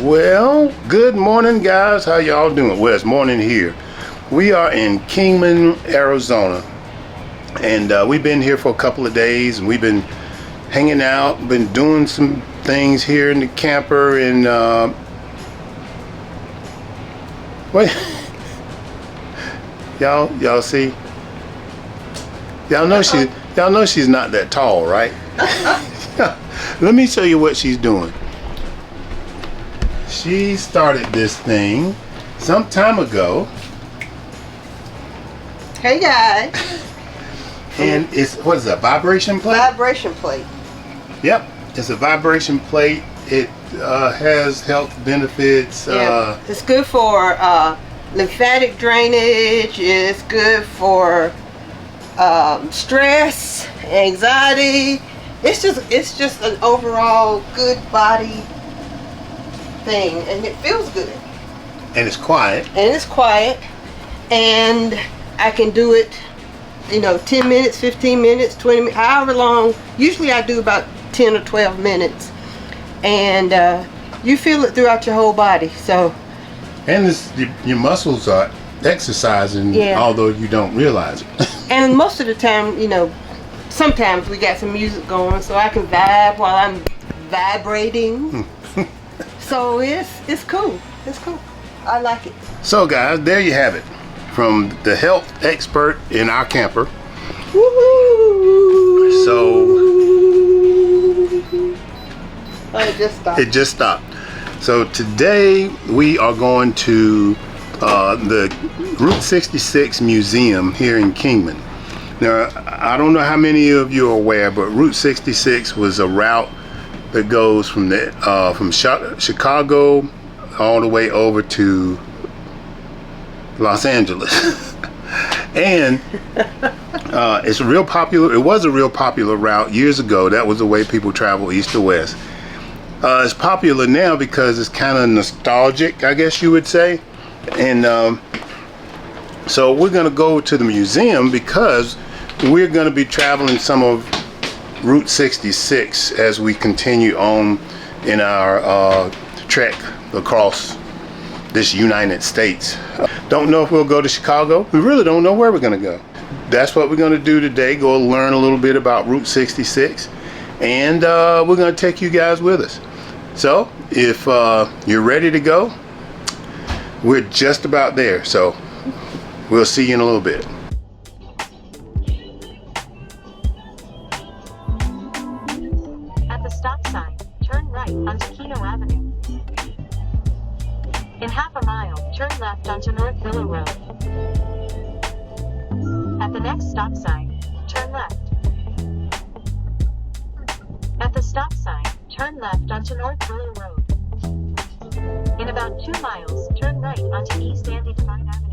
Well, good morning, guys. How y'all doing? Well, it's morning here. We are in Kingman, Arizona, and we've been here for a couple of days, and we've been hanging out, been doing some things here in the camper, and wait, y'all see? Y'all know she's not that tall, right? Let me show you what she's doing. She started this thing some time ago. Hey guys. And it's, what is that, vibration plate? Vibration plate. Yep, it's a vibration plate. It has health benefits. Yeah, it's good for lymphatic drainage. It's good for stress, anxiety. It's just an overall good body thing, and it feels good. And it's quiet. And I can do it, 10 minutes, 15 minutes, 20 minutes, however long. Usually I do about 10 or 12 minutes, and you feel it throughout your whole body. So, and your muscles are exercising, yeah, although you don't realize it. And most of the time, sometimes we got some music going, so I can vibe while I'm vibrating. So it's cool. It's cool. I like it. So guys, there you have it, from the health expert in our camper. Woo-hoo. So it just stopped. So today we are going to the Route 66 Museum here in Kingman. Now, I don't know how many of you are aware, but Route 66 was a route that goes from Chicago all the way over to Los Angeles. And it's a real popular, it was a real popular route years ago. That was the way people travel east to west. It's popular now because it's kind of nostalgic, I guess you would say. And so we're going to go to the museum because we're going to be traveling some of Route 66 as we continue on in our trek across this United States. Don't know if we'll go to Chicago. We really don't know where we're going to go. That's what we're going to do today, go learn a little bit about Route 66, and we're going to take you guys with us. So if you're ready to go, we're just about there, so we'll see you in a little bit. At the stop sign, turn right onto Kino Avenue. In half a mile, turn left onto North Willow Road. At the next stop sign, turn left. At the stop sign, turn left onto North Willow Road. In about 2 miles, turn right onto East Andy Devine Avenue.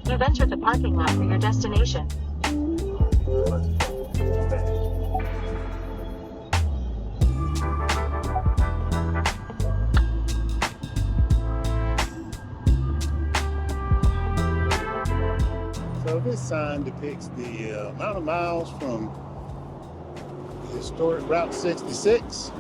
You've entered the parking lot for your destination. So this sign depicts the amount of miles from the historic Route 66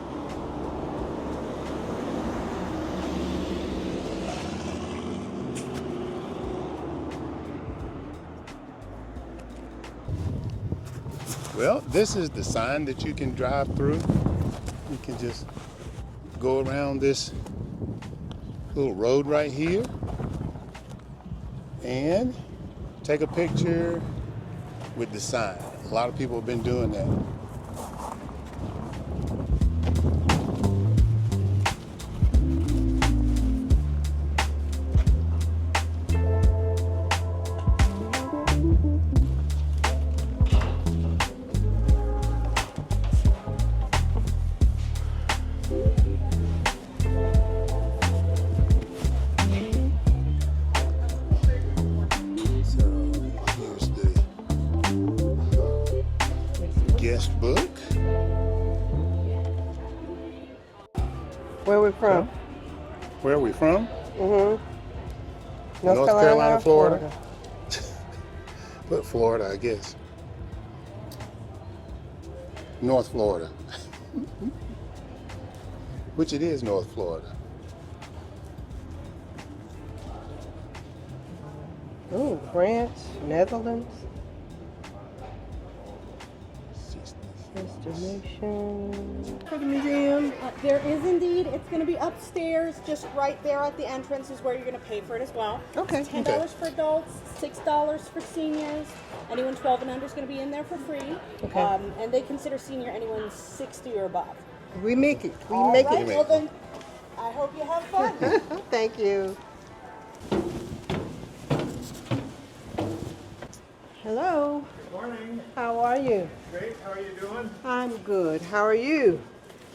Well, this is the sign that you can drive through. You can just go around this little road right here and take a picture with the sign. A lot of people have been doing that. guest book. Where we from? Where are we from? North Carolina, Florida. Put Florida, I guess. North Florida. Which it is North Florida. Ooh, France, Netherlands. Destination for the museum. There is indeed. It's going to be upstairs, just right there at the entrance is where you're going to pay for it as well. Okay. It's $10 for adults, $6 for seniors. Anyone 12 and under is going to be in there for free. Okay. And they consider senior anyone 60 or above. We make it. We All make right, it. well then, I hope you have fun. Thank you. Hello. Good morning. How are you? Great. How are you doing? I'm good. How are you?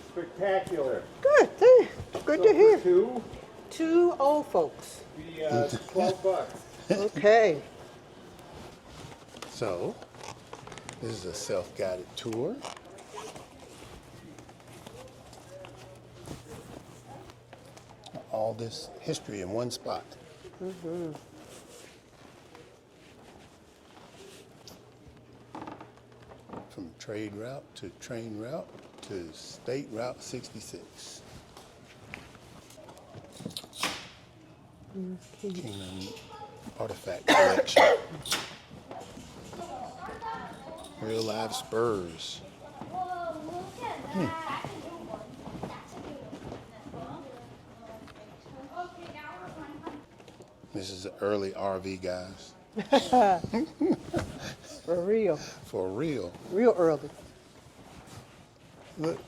Spectacular. Good. Good to hear. Two, Two old folks. the $12. Okay. So, this is a self-guided tour. All this history in one spot. From trade route to train route to state route 66. Kingman artifact collection. Real live spurs. This is the early RV, guys. For real. For real. Real early. Look.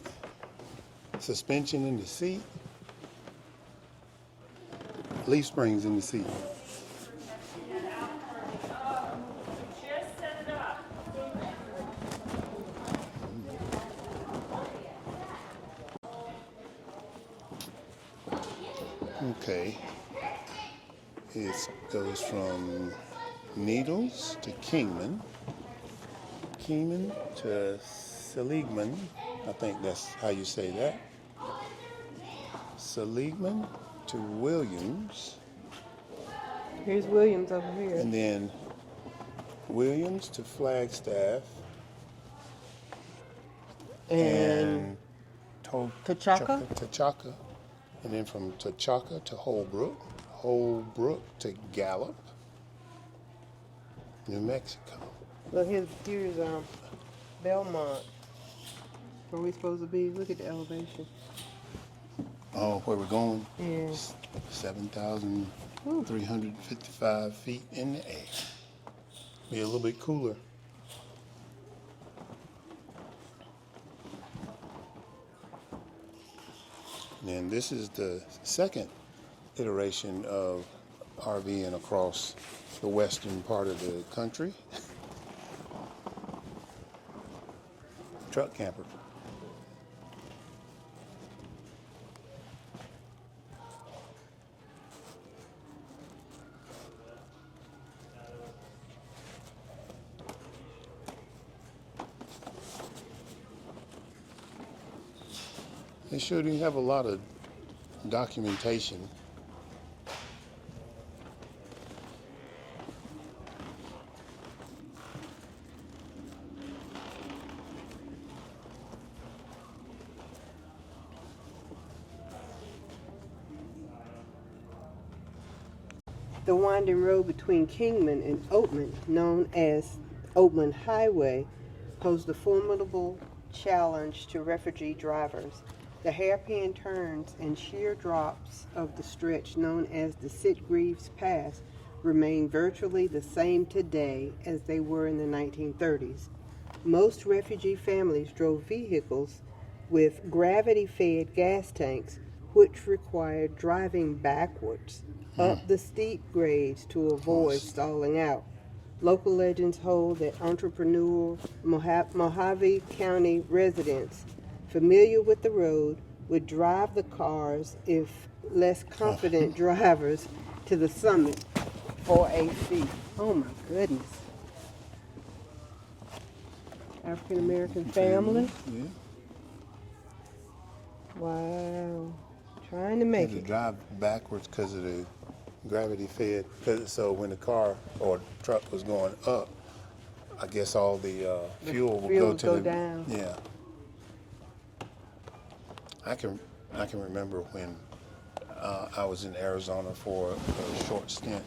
Suspension in the seat. Leaf springs in the seat. Okay. It goes from Needles to Kingman. Kingman to Seligman. I think that's how you say that. Seligman to Williams. Here's Williams over here. And then Williams to Flagstaff. And Tachaka? Tachaka. And then from Tachaka to Holbrook. Holbrook to Gallup. New Mexico. look, here's Belmont. Where we supposed to be? Look at the elevation. Oh, where we're going? Yeah. 7,355 feet in the air. Be a little bit cooler. And this is the second iteration of RVing across the western part of the country. Truck camper. They sure do have a lot of documentation. The winding road between Kingman and Oatman, known as Oatman Highway, posed a formidable challenge to refugee drivers. The hairpin turns and sheer drops of the stretch known as the Sitgreaves Pass remain virtually the same today as they were in the 1930s. Most refugee families drove vehicles with gravity-fed gas tanks, which required driving backwards up the steep grades to avoid stalling out. Local legends hold that entrepreneurial Mojave County residents familiar with the road would drive the cars if less confident drivers to the summit for a fee. Oh my goodness. African American family. Yeah. Wow. Trying to Had make to it. drive backwards because of the gravity fed. So when the car or truck was going up, I guess all the fuel would fuel go would to go the down. Yeah. I can remember when I was in Arizona for a short stint.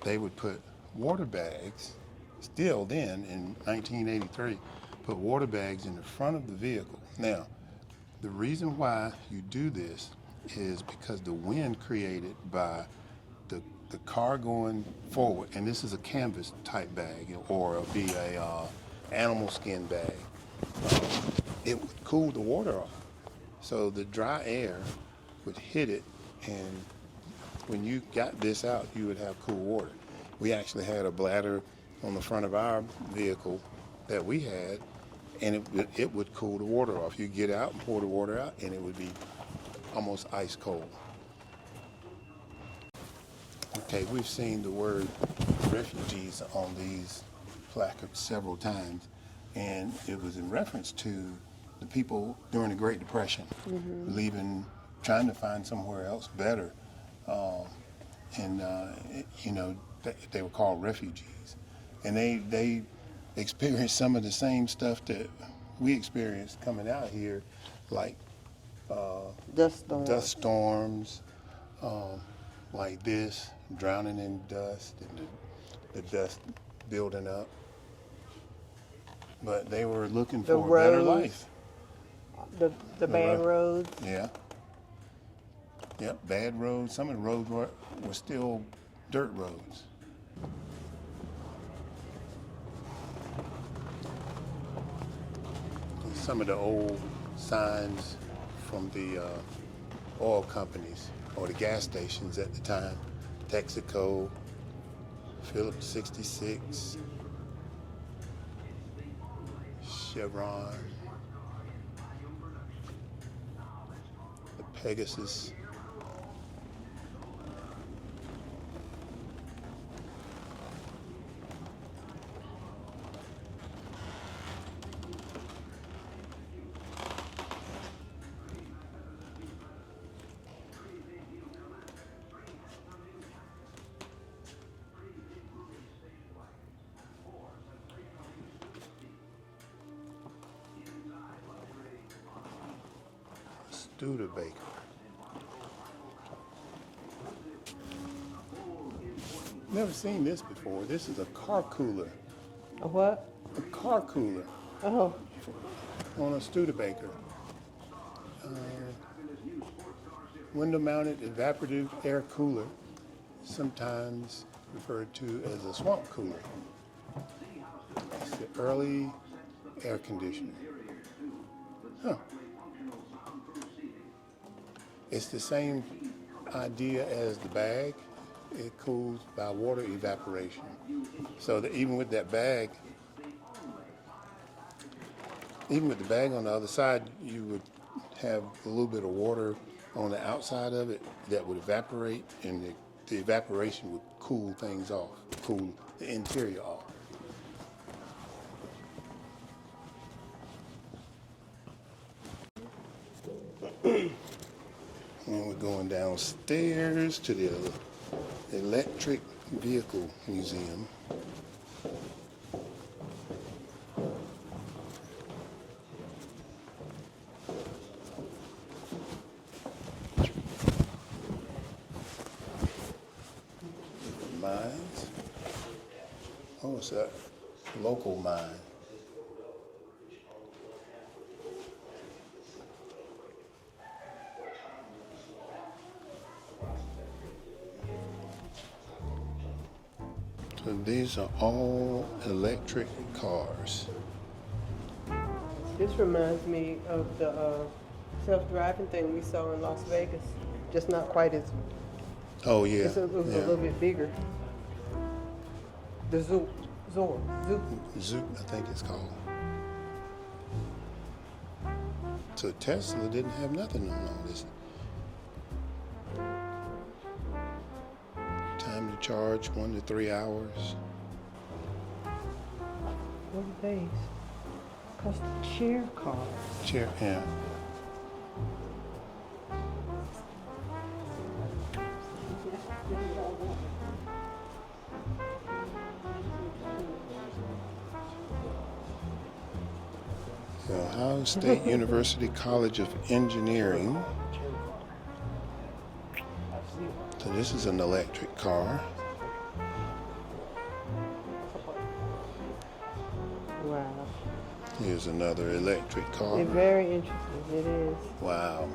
They would put water bags, still then in 1983, put water bags in the front of the vehicle. Now, the reason why you do this is because the wind created by the car going forward, and this is a canvas type bag or it'll be a animal skin bag. It would cool the water off. So the dry air would hit it, and when you got this out, you would have cool water. We actually had a bladder on the front of our vehicle that we had, and it would cool the water off. You get out and pour the water out, and it would be almost ice cold. Okay, we've seen the word refugees on these placards several times, and it was in reference to the people during the Great Depression, leaving, trying to find somewhere else better, they were called refugees, and they experienced some of the same stuff that we experienced coming out here, like dust storms, like this, drowning in dust, and the dust building up. But they were looking The for a better roads. life. The bad roads. Yeah. Yep, bad roads. Some of the roads were still dirt roads. And some of the old signs from the oil companies or the gas stations at the time, Texaco, Phillips 66, Chevron, the Pegasus. Studebaker. Never seen this before. This is a car cooler. A what? A car cooler Oh, on a Studebaker. Window-mounted evaporative air cooler, sometimes referred to as a swamp cooler. It's the early air conditioner. Huh. It's the same idea as the bag. It cools by water evaporation. So that even with that bag, even with the bag on the other side, you would have a little bit of water on the outside of it that would evaporate, and the evaporation would cool things off, cool the interior off. And we're going downstairs to the Electric Vehicle Museum. Mines. Oh, it's a local mine. So these are all electric cars. this reminds me of the self-driving thing we saw in Las Vegas. Just not quite as. Oh yeah. It was a little bit bigger. The Zoop. Zoop, I think it's called. So Tesla didn't have nothing on all this. Time to charge 1 to 3 hours. What days? Custom chair car. Chair, yeah. The Ohio State University College of Engineering. So this is an electric car. Wow. Here's another electric car. It's very interesting. It is. Wow.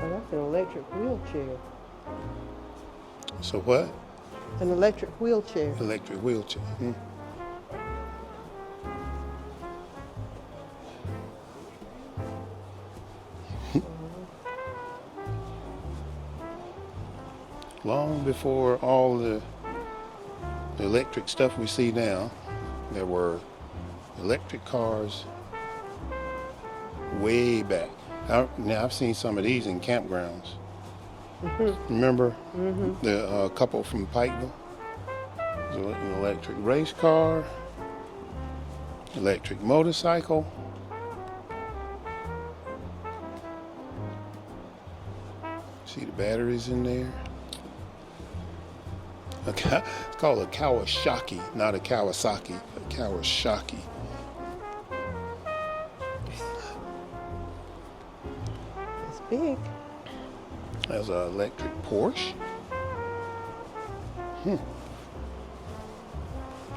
Oh, that's an electric wheelchair. So what? An electric wheelchair. Electric wheelchair. Hmm. Long before all the electric stuff we see now, there were electric cars way back. Now I've seen some of these in campgrounds. Remember the couple from Pikeville? There's an electric race car, electric motorcycle. See the batteries in there? It's called a Kawasaki, not a Kawasaki, a Kawasaki. It's big. There's an electric Porsche.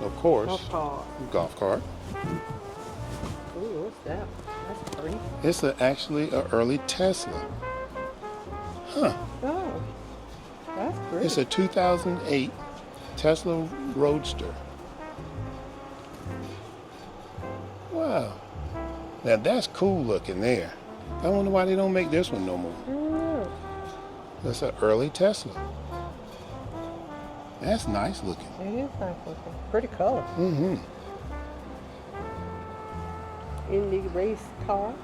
Of course, golf cart. Ooh, what's that? That's pretty. It's actually an early Tesla. Huh. Oh, that's pretty. It's a 2008 Tesla Roadster. Wow. Now that's cool looking there. I wonder why they don't make this one no more. That's an early Tesla. That's nice looking. It is nice looking. Pretty color. Mm-hmm. Indy race car.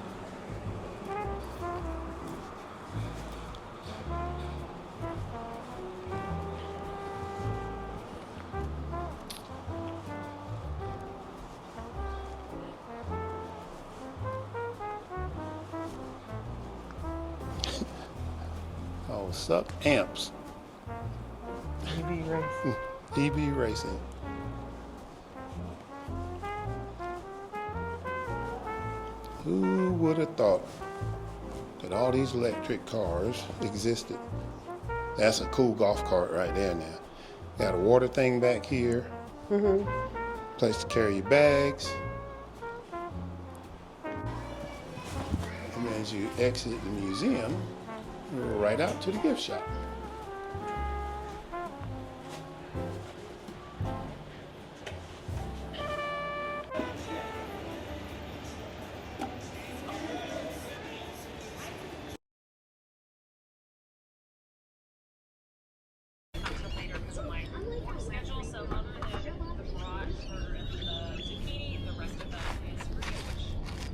Oh, suck amps. EV race. EV racing. Who would have thought that all these electric cars existed? That's a cool golf cart right there now. Got a water thing back here. Place to carry your bags. And as you exit the museum, you go right out to the gift shop.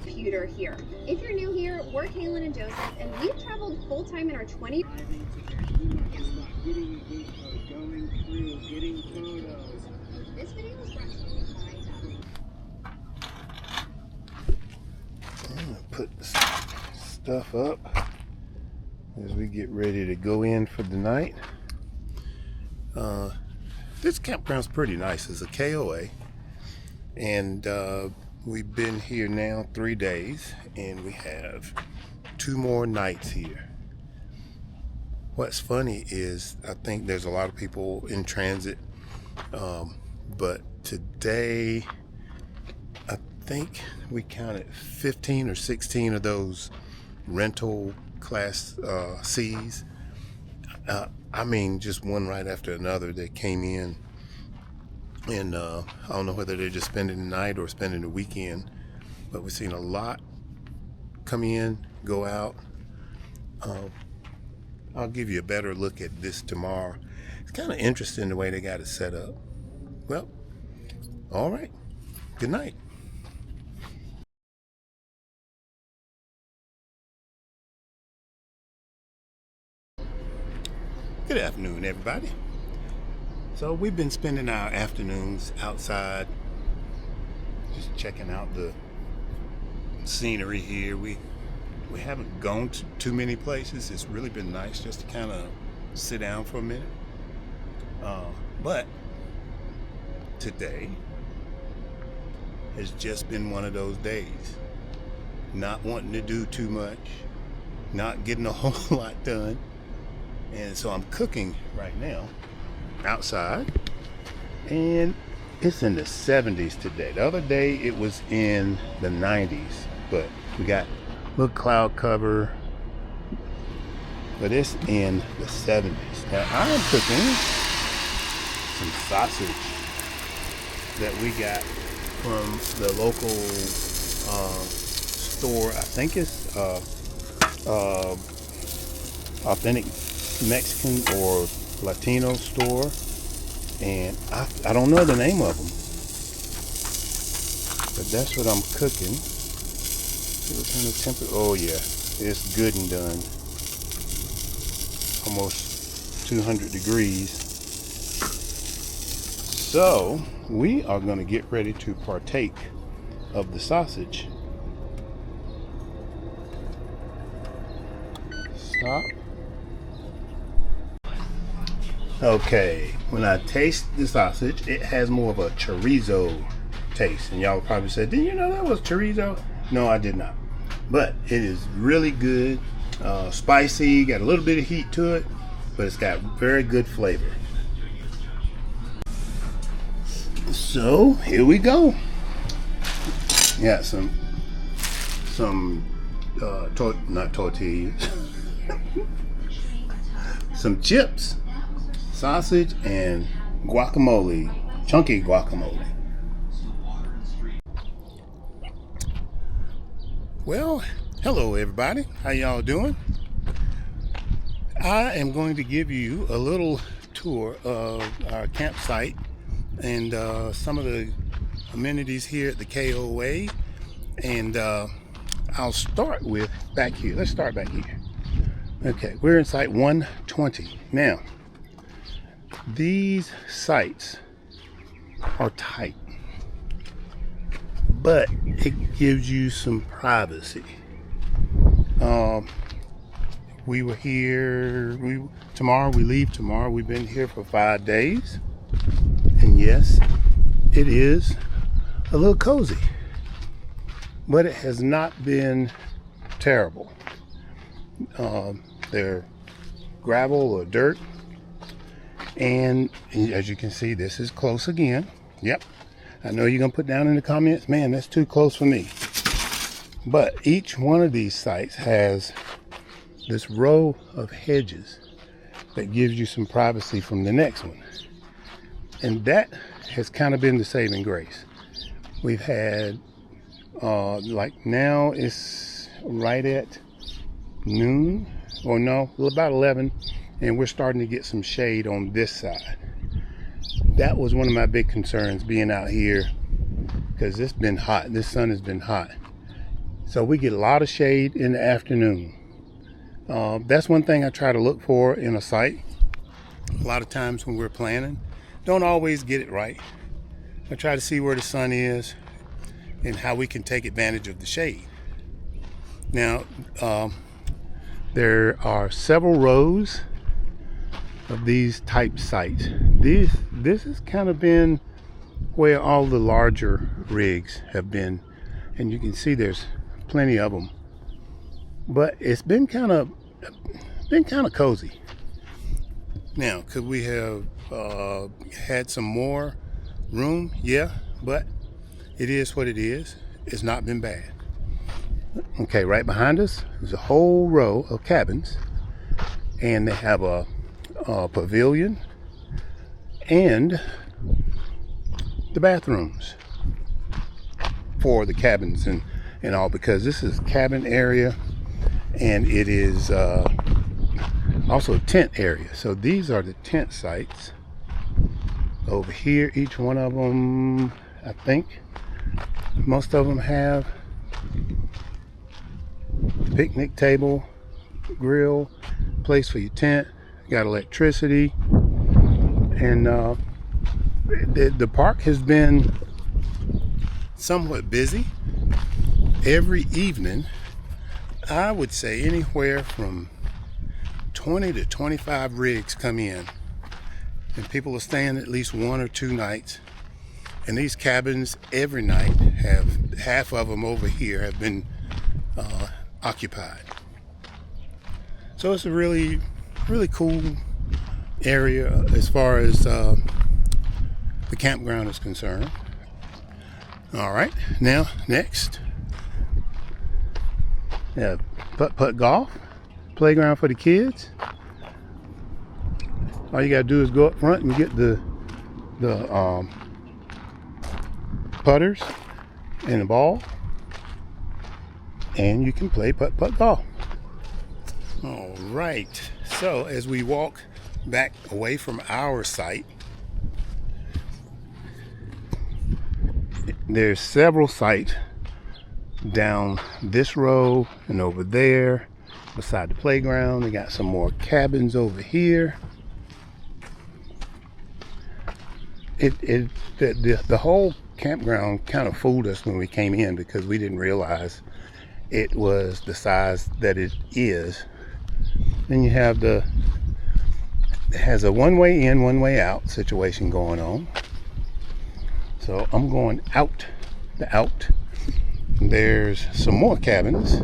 Computer here. If you're new here, we're Kaylin and Joseph, and we've traveled full time in our 20. This video was brought to you by I'm gonna put this stuff up as we get ready to go in for the night. This campground's pretty nice. It's a KOA, and we've been here now 3 days, and we have 2 more nights here. What's funny is I think there's a lot of people in transit, but today I think we counted 15 or 16 of those rental class C's. I mean, just one right after another that came in, and I don't know whether they're just spending the night or spending the weekend, but we've seen a lot come in, go out. I'll give you a better look at this tomorrow. It's kind of interesting the way they got it set up. Well, all right. Good night. Good afternoon, everybody. So we've been spending our afternoons outside, just checking out the scenery here. We haven't gone to too many places. It's really been nice just to kind of sit down for a minute. But today has just been one of those days. Not wanting to do too much, not getting a whole lot done. And so I'm cooking right now outside, and it's in the 70s today. The other day it was in the 90s, but we got a little cloud cover, but it's in the 70s. Now I am cooking some sausage that we got from the local store. I think it's authentic Mexican or Latino store, and I don't know the name of them, but that's what I'm cooking. See what kind of temperature? Oh yeah, it's good and done. Almost 200 degrees. So we are going to get ready to partake of the sausage. Stop. Okay, when I taste the sausage, it has more of a chorizo taste. And y'all probably said, didn't you know that was chorizo? No, I did not. But it is really good, spicy, got a little bit of heat to it, but it's got very good flavor. So here we go. Got not tortillas, some chips, sausage, and guacamole, chunky guacamole. Well, hello everybody, how y'all doing? I am going to give you a little tour of our campsite and some of the amenities here at the KOA, and I'll start with back here. Let's start back here. Okay, we're in site 120. Now, these sites are tight, but it gives you some privacy. We were here, tomorrow we leave tomorrow. We've been here for 5 days, and yes, it is a little cozy, but it has not been terrible. They're gravel or dirt, and as you can see, this is close again. Yep, I know you're gonna put down in the comments, man, that's too close for me. But each one of these sites has this row of hedges that gives you some privacy from the next one, and that has kind of been the saving grace. We've had like now it's right at noon, or no, about 11, and we're starting to get some shade on this side. That was one of my big concerns being out here, because it's been hot. This sun has been hot, so we get a lot of shade in the afternoon. That's one thing I try to look for in a site. A lot of times when we're planning, don't always get it right. I try to see where the sun is and how we can take advantage of the shade. Now, there are several rows of these type sites. This has kind of been where all the larger rigs have been, and you can see there's plenty of them. But it's been kind of cozy. Now, could we have had some more room? Yeah, but it is what it is. It's not been bad. Okay, right behind us is a whole row of cabins, and they have a pavilion and the bathrooms for the cabins and all, because this is cabin area, and it is also a tent area. So these are the tent sites over here. Each one of them, I think most of them have picnic table, grill, place for your tent, got electricity, And the park has been somewhat busy. Every evening, I would say anywhere from 20 to 25 rigs come in, and people are staying at least 1 or 2 nights. And these cabins every night have half of them over here have been occupied. So it's a really cool area as far as the campground is concerned. All right, now next, yeah, putt golf, playground for the kids. All you gotta do is go up front and get the putters and the ball, and you can play putt golf. All right, so as we walk back away from our site, there's several sites down this row and over there beside the playground. They got some more cabins over here. The whole campground kind of fooled us when we came in, because we didn't realize it was the size that it is. Then you have it has a one-way in, one-way out situation going on. So I'm going out. There's some more cabins,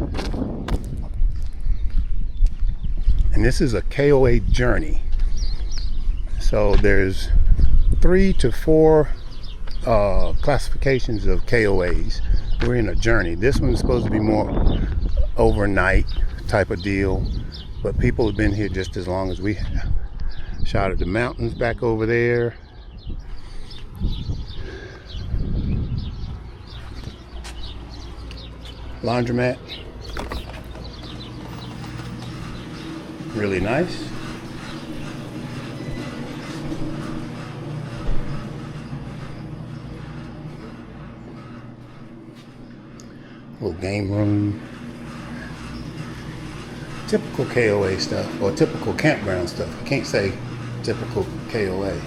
and this is a KOA journey. So there's 3 to 4 classifications of KOAs. We're in a journey. This one's supposed to be more overnight type of deal, but people have been here just as long as we have. Shot at the mountains back over there. Laundromat. Really nice. Little game room. Typical KOA stuff, or typical campground stuff. I can't say typical KOA.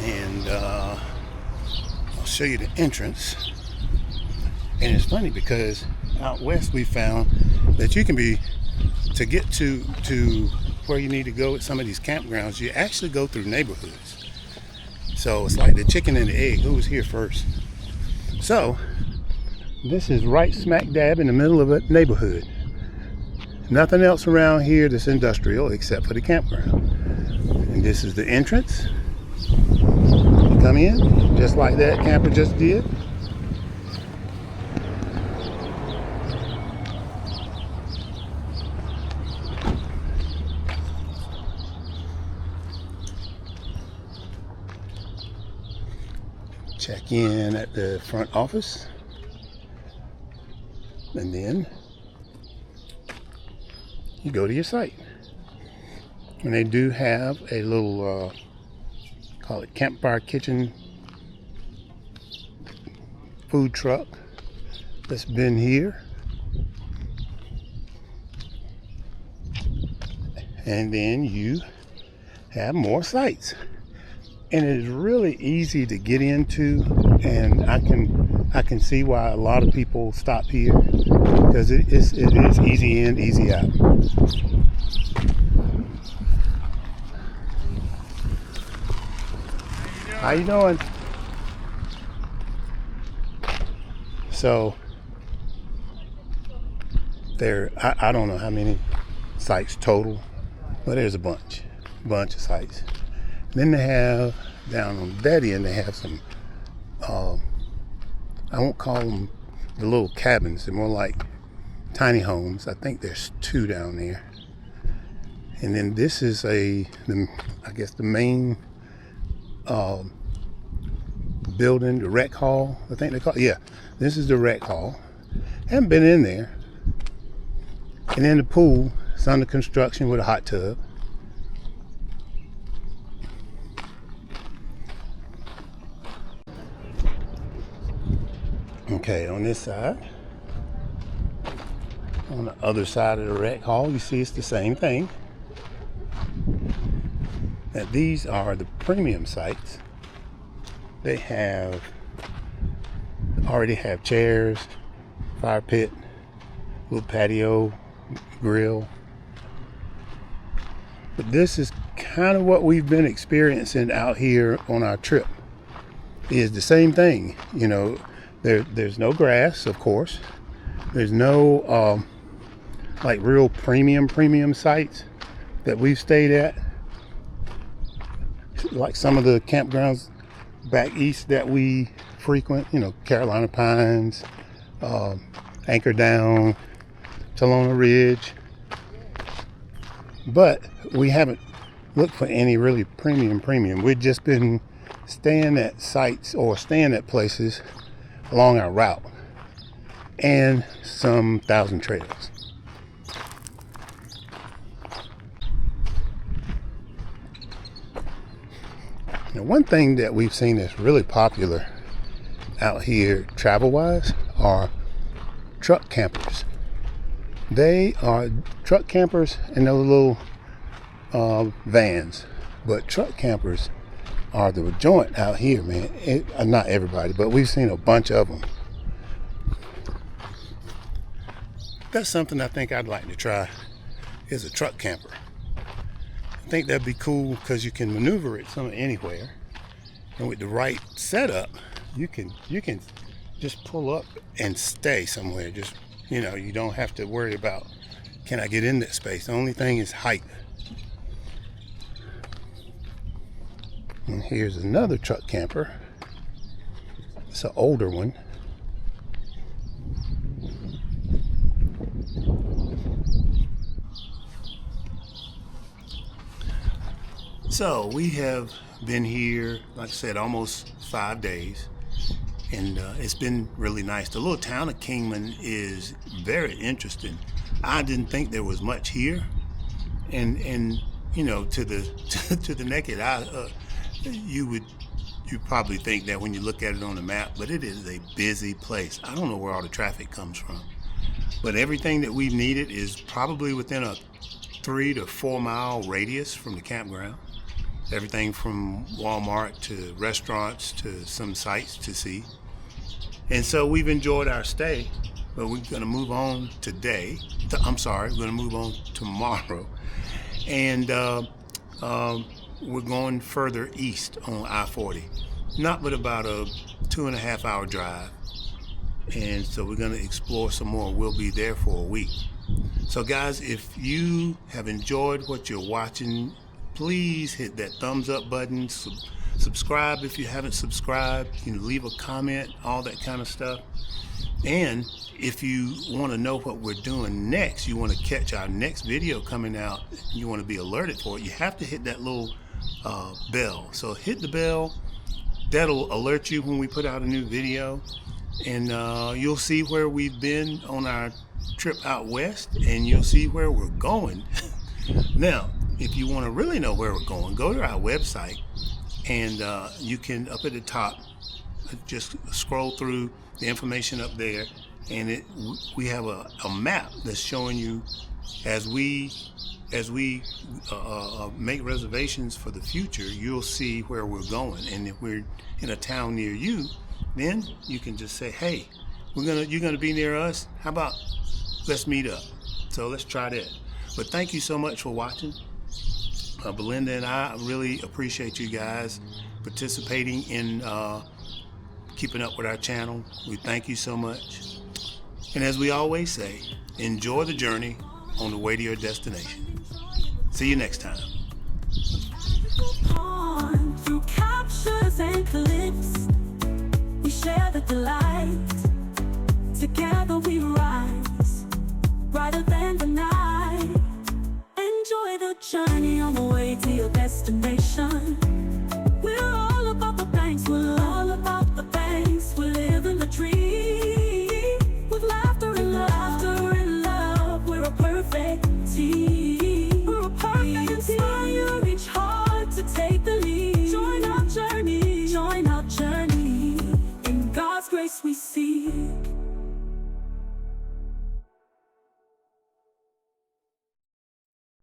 And I'll show you the entrance. And it's funny because out west we found that you can to get to where you need to go at some of these campgrounds, you actually go through neighborhoods. So it's like the chicken and the egg, who was here first? So this is right smack dab in the middle of a neighborhood. Nothing else around here that's industrial except for the campground. And this is the entrance. You come in just like that camper just did. Check in at the front office, and then you go to your site. And they do have a little call it campfire kitchen food truck that's been here. And then you have more sites. And it is really easy to get into, and I can see why a lot of people stop here, because it is easy in, easy out. How you doing? So there, I don't know how many sites total, but there's a bunch of sites. Then they have, down on that end, they have some, I won't call them the little cabins. They're more like tiny homes. I think there's 2 down there. And then this is I guess the main building, the rec hall, I think they call it. Yeah, this is the rec hall. Haven't been in there. And then the pool, it's under construction with a hot tub. Okay, on this side, On the other side of the rec hall, you see it's the same thing. Now these are the premium sites. They already have chairs, fire pit, little patio, grill. But this is kind of what we've been experiencing out here on our trip. Is the same thing, you know. There's no grass, of course. There's no like real premium sites that we've stayed at, like some of the campgrounds back east that we frequent, you know, Carolina Pines, Anchor Down, Talona Ridge. But we haven't looked for any really premium. We've just been staying at sites or staying at places along our route and some Thousand Trails. Now, one thing that we've seen that's really popular out here travel-wise are truck campers. They are truck campers and those little vans, but truck campers are the joint out here, man. Not everybody, but we've seen a bunch of them. That's something I think I'd like to try, is a truck camper. I think that'd be cool because you can maneuver it anywhere, and with the right setup, you can just pull up and stay somewhere. Just, you know, you don't have to worry about, can I get in that space? The only thing is height. And here's another truck camper. It's an older one. So we have been here, like I said, almost 5 days, and it's been really nice. The little town of Kingman is very interesting. I didn't think there was much here, and you know, to the naked eye, you probably think that when you look at it on the map, but it is a busy place. I don't know where all the traffic comes from, but everything that we've needed is probably within a 3 to 4 mile radius from the campground. Everything from Walmart to restaurants to some sites to see. And so we've enjoyed our stay, but we're going to move on today. We're going to move on tomorrow. And we're going further east on I-40. Not but about a 2.5 hour drive. And so we're going to explore some more. We'll be there for a week. So guys, if you have enjoyed what you're watching, please hit that thumbs up button. Subscribe if you haven't subscribed. You can leave a comment, all that kind of stuff. And if you want to know what we're doing next, you want to catch our next video coming out, you want to be alerted for it, you have to hit that little bell. So hit the bell. That'll alert you when we put out a new video. And you'll see where we've been on our trip out west, and you'll see where we're going. Now, if you want to really know where we're going, go to our website, and you can, up at the top, just scroll through the information up there, and we have a map that's showing you as we make reservations for the future. You'll see where we're going, and if we're in a town near you, then you can just say, hey, you're gonna be near us, how about let's meet up? So let's try that. But thank you so much for watching. Belinda and I really appreciate you guys participating in keeping up with our channel. We thank you so much. And as we always say, enjoy the journey on the way to your destination. See you next time. Through captures and clips, we share the delight. Together we rise, brighter than the night. Enjoy the journey on the way to your destination. We're all about the banks, we're all about the banks. We live in the dream, with laughter and love, we're a perfect team.